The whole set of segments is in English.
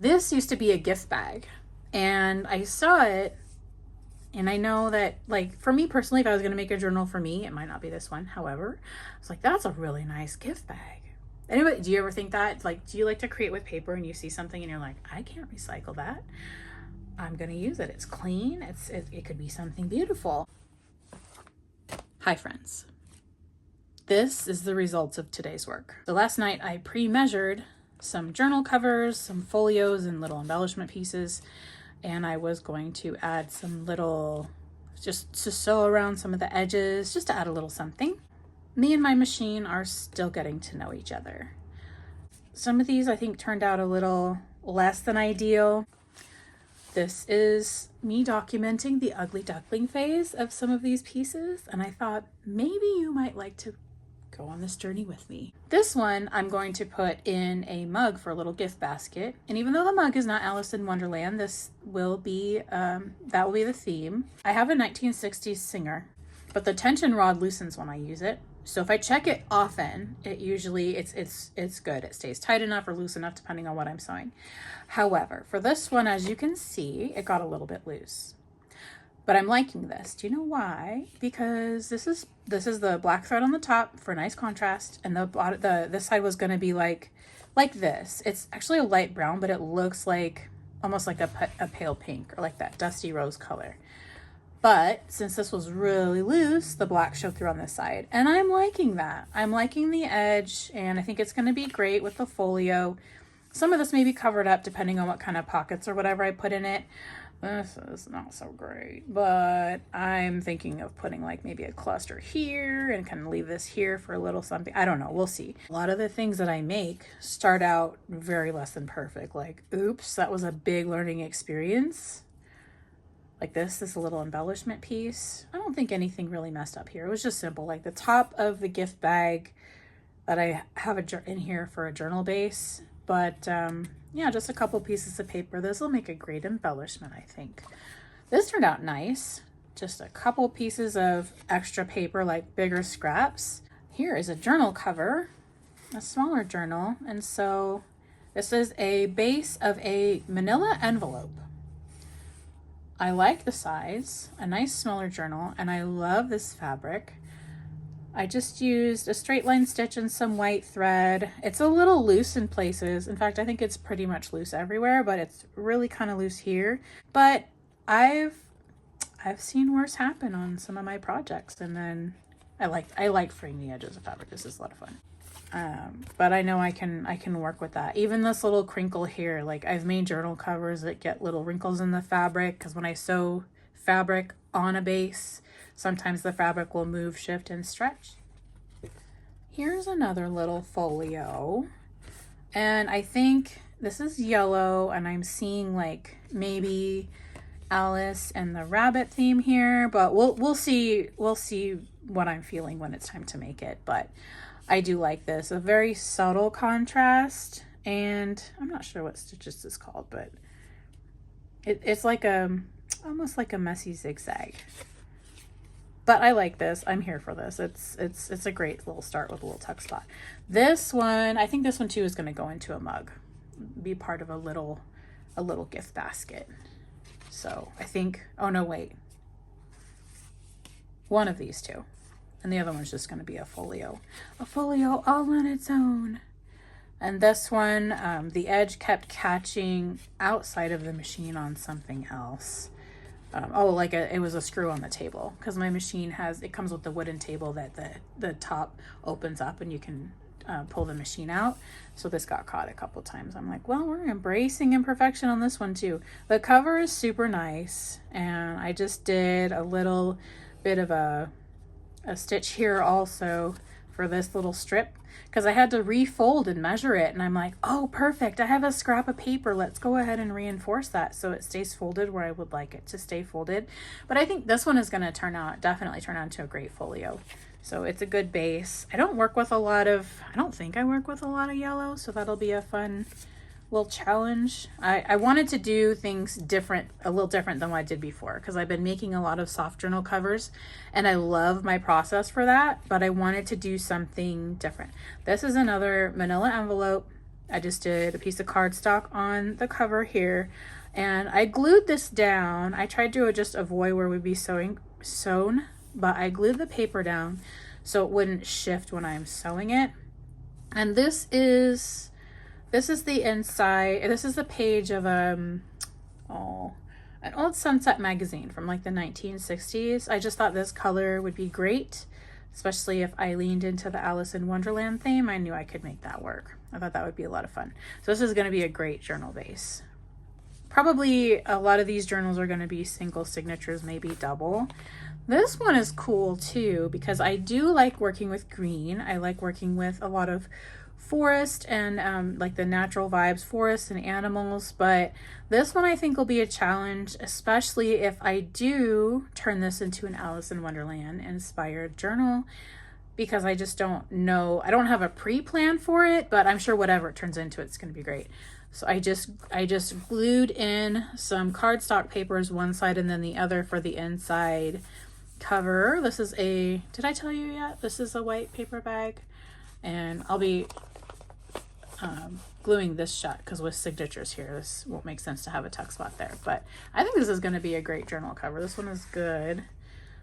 This used to be a gift bag, and I saw it, and I know that, like, for me personally, if I was going to make a journal for me, it might not be this one. However, I was like, that's a really nice gift bag. Anyway, do you ever think that? Like, do you like to create with paper and you see something and you're like, I can't recycle that. I'm going to use it. It's clean. It could be something beautiful. Hi, friends. This is the results of today's work. So last night I pre-measured some journal covers, some folios, and little embellishment pieces. And I was going to add some little, just to sew around some of the edges, just to add a little something. Me and my machine are still getting to know each other. Some of these I think turned out a little less than ideal. This is me documenting the ugly duckling phase of some of these pieces, and I thought maybe you might like to go on this journey with me. This one I'm going to put in a mug for a little gift basket, and even though the mug is not Alice in Wonderland, this will be that will be the theme. I have a 1960s Singer, but the tension rod loosens when I use it. So if I check it often, it usually it's good. It stays tight enough or loose enough depending on what I'm sewing. However, for this one, as you can see, it got a little bit loose. But I'm liking this. Do you know why? Because this is the black thread on the top for nice contrast, and this side was going to be like this. It's actually a light brown, but it looks like almost like a pale pink, or like that dusty rose color. But since this was really loose, the black showed through on this side, and I'm liking that. I'm liking the edge, and I think it's going to be great with the folio. Some of this may be covered up depending on what kind of pockets or whatever I put in it. This is not so great, but I'm thinking of putting like maybe a cluster here and kind of leave this here for a little something. I don't know. We'll see. A lot of the things that I make start out very less than perfect. Like, oops, that was a big learning experience. Like this little embellishment piece. I don't think anything really messed up here. It was just simple. Like the top of the gift bag that I have in here for a journal base. But yeah, just a couple pieces of paper. This will make a great embellishment, I think. This turned out nice. Just a couple pieces of extra paper, like bigger scraps. Here is a journal cover, a smaller journal. And so this is a base of a manila envelope. I like the size, a nice smaller journal, and I love this fabric. I just used a straight line stitch and some white thread. It's a little loose in places. In fact, I think it's pretty much loose everywhere, but it's really kind of loose here. But I've seen worse happen on some of my projects, and then I like freeing the edges of fabric. This is a lot of fun. But I know I can work with that. Even this little crinkle here, like I've made journal covers that get little wrinkles in the fabric because when I sew fabric on a base, sometimes the fabric will move, shift, and stretch. Here's another little folio, and I think this is yellow, and I'm seeing like maybe Alice and the rabbit theme here, but we'll see what I'm feeling when it's time to make it. But I do like this, a very subtle contrast, and I'm not sure what stitches is called, but it's like almost like a messy zigzag. But I like this. I'm here for this. It's a great little start with a little tuck spot. This one, I think this one too is going to go into a mug, be part of a little gift basket. So I think, oh no, wait, one of these two, and the other one's just going to be a folio all on its own. And this one, the edge kept catching outside of the machine on something else. It was a screw on the table, because my machine comes with the wooden table that the top opens up and you can pull the machine out. So this got caught a couple times. I'm like, well, we're embracing imperfection on this one too. The cover is super nice, and I just did a little bit of a stitch here also for this little strip, because I had to refold and measure it, and I'm like, oh, perfect, I have a scrap of paper, let's go ahead and reinforce that so it stays folded where I would like it to stay folded. But I think this one is going to definitely turn out into a great folio. So it's a good base. I don't think I work with a lot of yellow, so that'll be a fun little challenge. I wanted to do things a little different than what I did before, because I've been making a lot of soft journal covers and I love my process for that, but I wanted to do something different. This is another manila envelope, I just did a piece of cardstock on the cover here, and I glued this down. I tried to just avoid where we'd be sewn, but I glued the paper down so it wouldn't shift when I'm sewing it. And this is the inside. This is the page of an old Sunset magazine from like the 1960s. I just thought this color would be great, especially if I leaned into the Alice in Wonderland theme. I knew I could make that work. I thought that would be a lot of fun. So this is going to be a great journal base. Probably a lot of these journals are going to be single signatures, maybe double. This one is cool too because I do like working with green. I like working with a lot of forest and like the natural vibes, forests and animals, but this one I think will be a challenge, especially if I do turn this into an Alice in Wonderland inspired journal, because I just don't know. I don't have a pre-plan for it, but I'm sure whatever it turns into, it's going to be great. So I just glued in some cardstock papers one side and then the other for the inside cover. This is did I tell you yet? This is a white paper bag, and I'll be gluing this shut because with signatures here, this won't make sense to have a tuck spot there. But I think this is going to be a great journal cover. This one is good.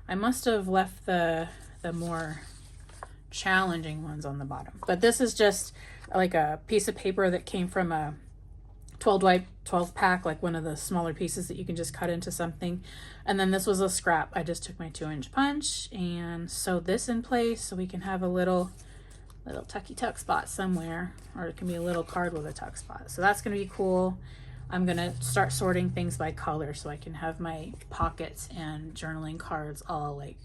I must have left the more challenging ones on the bottom, but this is just like a piece of paper that came from a 12 pack, like one of the smaller pieces that you can just cut into something. And then this was a scrap. I just took my 2-inch punch and sewed this in place so we can have a little tucky tuck spot somewhere, or it can be a little card with a tuck spot. So that's going to be cool. I'm going to start sorting things by color so I can have my pockets and journaling cards all like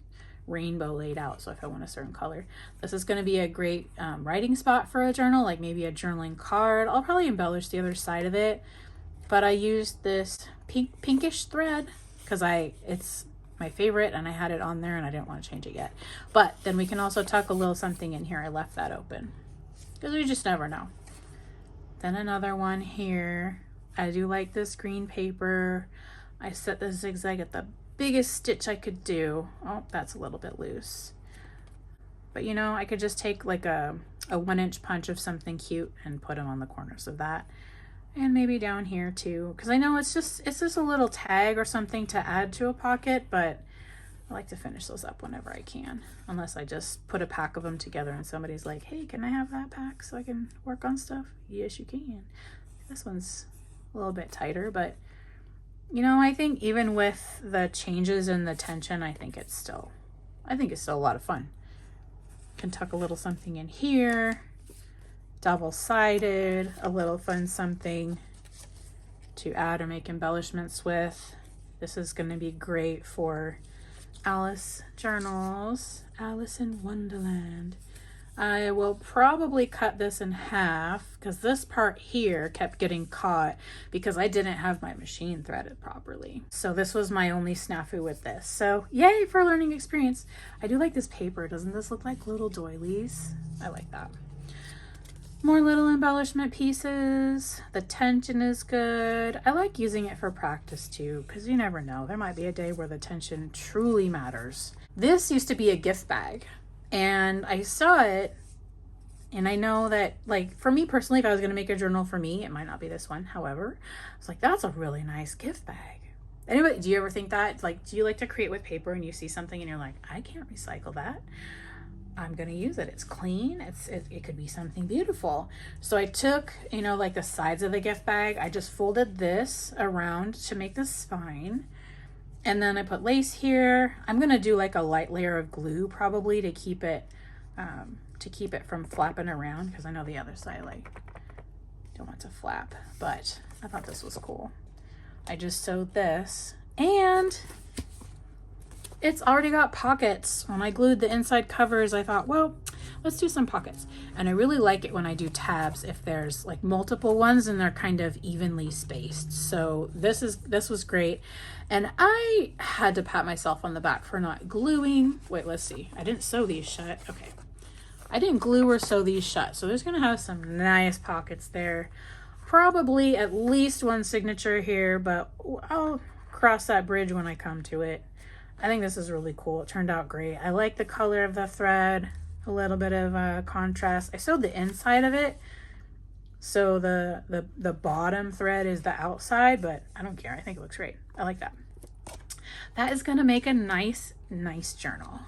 rainbow laid out. So if I want a certain color, this is going to be a great writing spot for a journal, like maybe a journaling card. I'll probably embellish the other side of it, but I used this pinkish thread because it's my favorite and I had it on there and I didn't want to change it yet. But then we can also tuck a little something in here. I left that open because we just never know. Then another one here. I do like this green paper. I set the zigzag at the biggest stitch I could do. Oh, that's a little bit loose. But you know, I could just take like a 1-inch punch of something cute and put them on the corners of that. And maybe down here too, because I know it's just a little tag or something to add to a pocket, but I like to finish those up whenever I can, unless I just put a pack of them together and somebody's like, hey, can I have that pack so I can work on stuff? Yes, you can. This one's a little bit tighter, but you know, I think even with the changes in the tension, I think it's still a lot of fun. Can tuck a little something in here. Double-sided, a little fun something to add or make embellishments with. This is going to be great for Alice journals, Alice in Wonderland. I will probably cut this in half because this part here kept getting caught because I didn't have my machine threaded properly. So this was my only snafu with this. So yay for a learning experience. I do like this paper. Doesn't this look like little doilies? I like that. More little embellishment pieces. The tension is good. I like using it for practice too, because you never know. There might be a day where the tension truly matters. This used to be a gift bag, and I saw it, and I know that, like, for me personally, if I was going to make a journal for me, it might not be this one. However, I was like, that's a really nice gift bag. Anyway, do you ever think that? Like, do you like to create with paper and you see something and you're like, I can't recycle that? I'm going to use it. It's clean. It could be something beautiful. So I took, you know, like the sides of the gift bag. I just folded this around to make the spine. And then I put lace here. I'm going to do like a light layer of glue probably to keep it from flapping around, because I know the other side, like, don't want to flap, but I thought this was cool. I just sewed this, and it's already got pockets. When I glued the inside covers, I thought, well, let's do some pockets. And I really like it when I do tabs if there's like multiple ones and they're kind of evenly spaced. So this was great. And I had to pat myself on the back for not gluing. Wait, let's see. I didn't sew these shut. Okay. I didn't glue or sew these shut. So there's going to have some nice pockets there. Probably at least one signature here, but I'll cross that bridge when I come to it. I think this is really cool. It turned out great. I like the color of the thread, a little bit of contrast. I sewed the inside of it So the bottom thread is the outside, but I don't care. I think it looks great. I like that. That is gonna make a nice journal.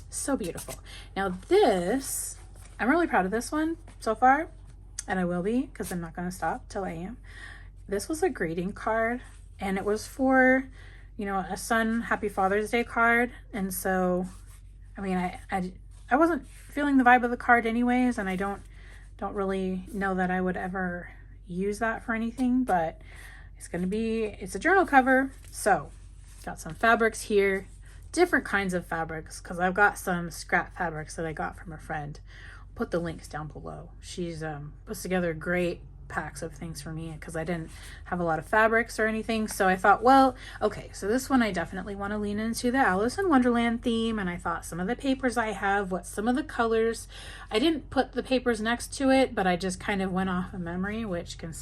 So beautiful. Now this, I'm really proud of this one so far, and I will be, because I'm not gonna stop till I am. This was a greeting card, and it was for, you know, a son Happy Father's Day card. And so, I mean, I wasn't feeling the vibe of the card anyways, and I don't really know that I would ever use that for anything, but it's a journal cover. So got some fabrics here, different kinds of fabrics, because I've got some scrap fabrics that I got from a friend. I'll put the links down below. She's puts together great packs of things for me because I didn't have a lot of fabrics or anything. So I thought, well, okay, so this one I definitely want to lean into the Alice in Wonderland theme, and I thought some of the papers I have, what some of the colors, I didn't put the papers next to it, but I just kind of went off of memory, which can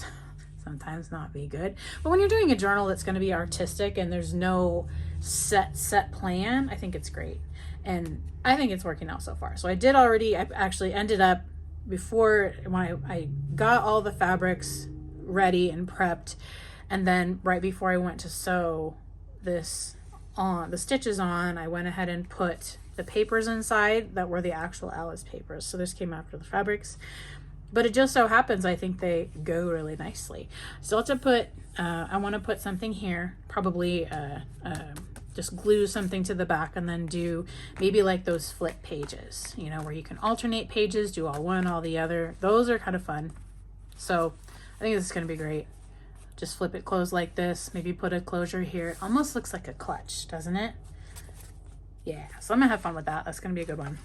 sometimes not be good. But when you're doing a journal that's going to be artistic and there's no set plan, I think it's great, and I think it's working out so far. So I actually ended up, before, when I got all the fabrics ready and prepped, and then right before I went to sew this on, the stitches on, I went ahead and put the papers inside that were the actual Alice papers. So this came after the fabrics, but it just so happens I think they go really nicely. So to put, I want to put something here, probably just glue something to the back, and then do maybe like those flip pages, you know, where you can alternate pages, do all one, all the other. Those are kind of fun. So I think this is going to be great. Just flip it closed like this, maybe put a closure here. It almost looks like a clutch, doesn't it? Yeah, so I'm gonna have fun with that. That's gonna be a good one.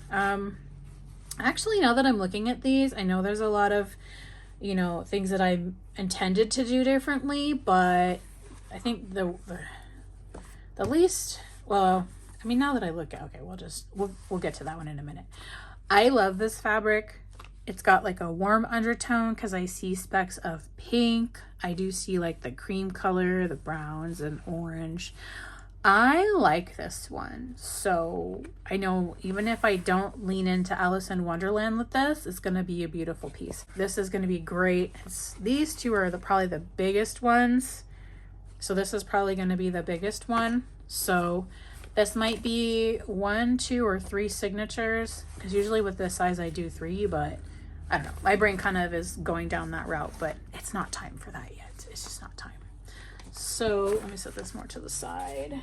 Actually, now that I'm looking at these, I know there's a lot of, you know, things that I intended to do differently, but I think the least, well, I mean, now that I look at, okay, we'll get to that one in a minute. I love this fabric. It's got like a warm undertone because I see specks of pink. I do see like the cream color, the browns and orange. I like this one. So I know even if I don't lean into Alice in Wonderland with this, it's going to be a beautiful piece. This is going to be great. These two are probably the biggest ones. So this is probably going to be the biggest one. So this might be 1, 2, or 3 signatures, because usually with this size I do 3, but I don't know. My brain kind of is going down that route, but it's not time for that yet. It's just not time. So let me set this more to the side.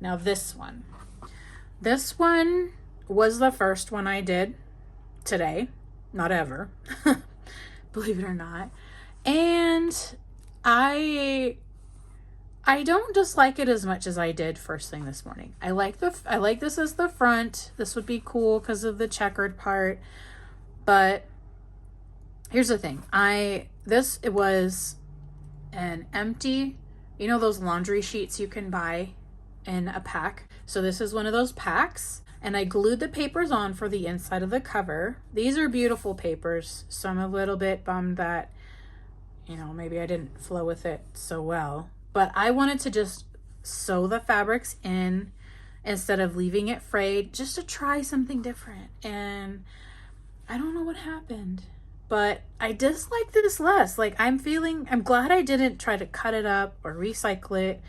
Now this one was the first one I did today, not ever, believe it or not. And I don't dislike it as much as I did first thing this morning. I like this as the front. This would be cool because of the checkered part. But here's the thing. It was an empty, you know, those laundry sheets you can buy in a pack. So this is one of those packs, and I glued the papers on for the inside of the cover. These are beautiful papers, so I'm a little bit bummed that, you know, maybe I didn't flow with it so well. But I wanted to just sew the fabrics in instead of leaving it frayed, just to try something different. And I don't know what happened, but I dislike this less. Like I'm glad I didn't try to cut it up or recycle it,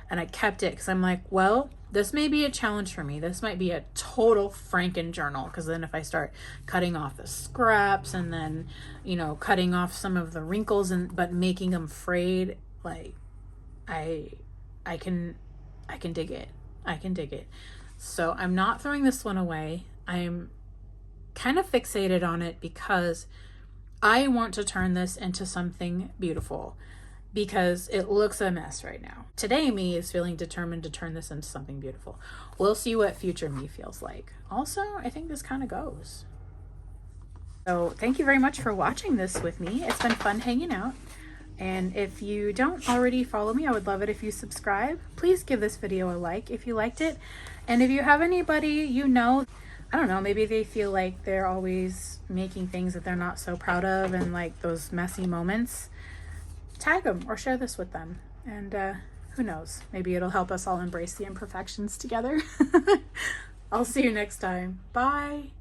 and I kept it because I'm like, well, this may be a challenge for me. This might be a total Franken journal, because then if I start cutting off the scraps and then, you know, cutting off some of the wrinkles but making them frayed, like I can dig it. I can dig it. So I'm not throwing this one away. I'm kind of fixated on it because I want to turn this into something beautiful, because it looks a mess right now. Today me is feeling determined to turn this into something beautiful. We'll see what future me feels like. Also, I think this kind of goes. So thank you very much for watching this with me. It's been fun hanging out. And if you don't already follow me, I would love it if you subscribe. Please give this video a like if you liked it. And if you have anybody you know, I don't know, maybe they feel like they're always making things that they're not so proud of, and like those messy moments, tag them or share this with them. And who knows, maybe it'll help us all embrace the imperfections together. I'll see you next time. Bye.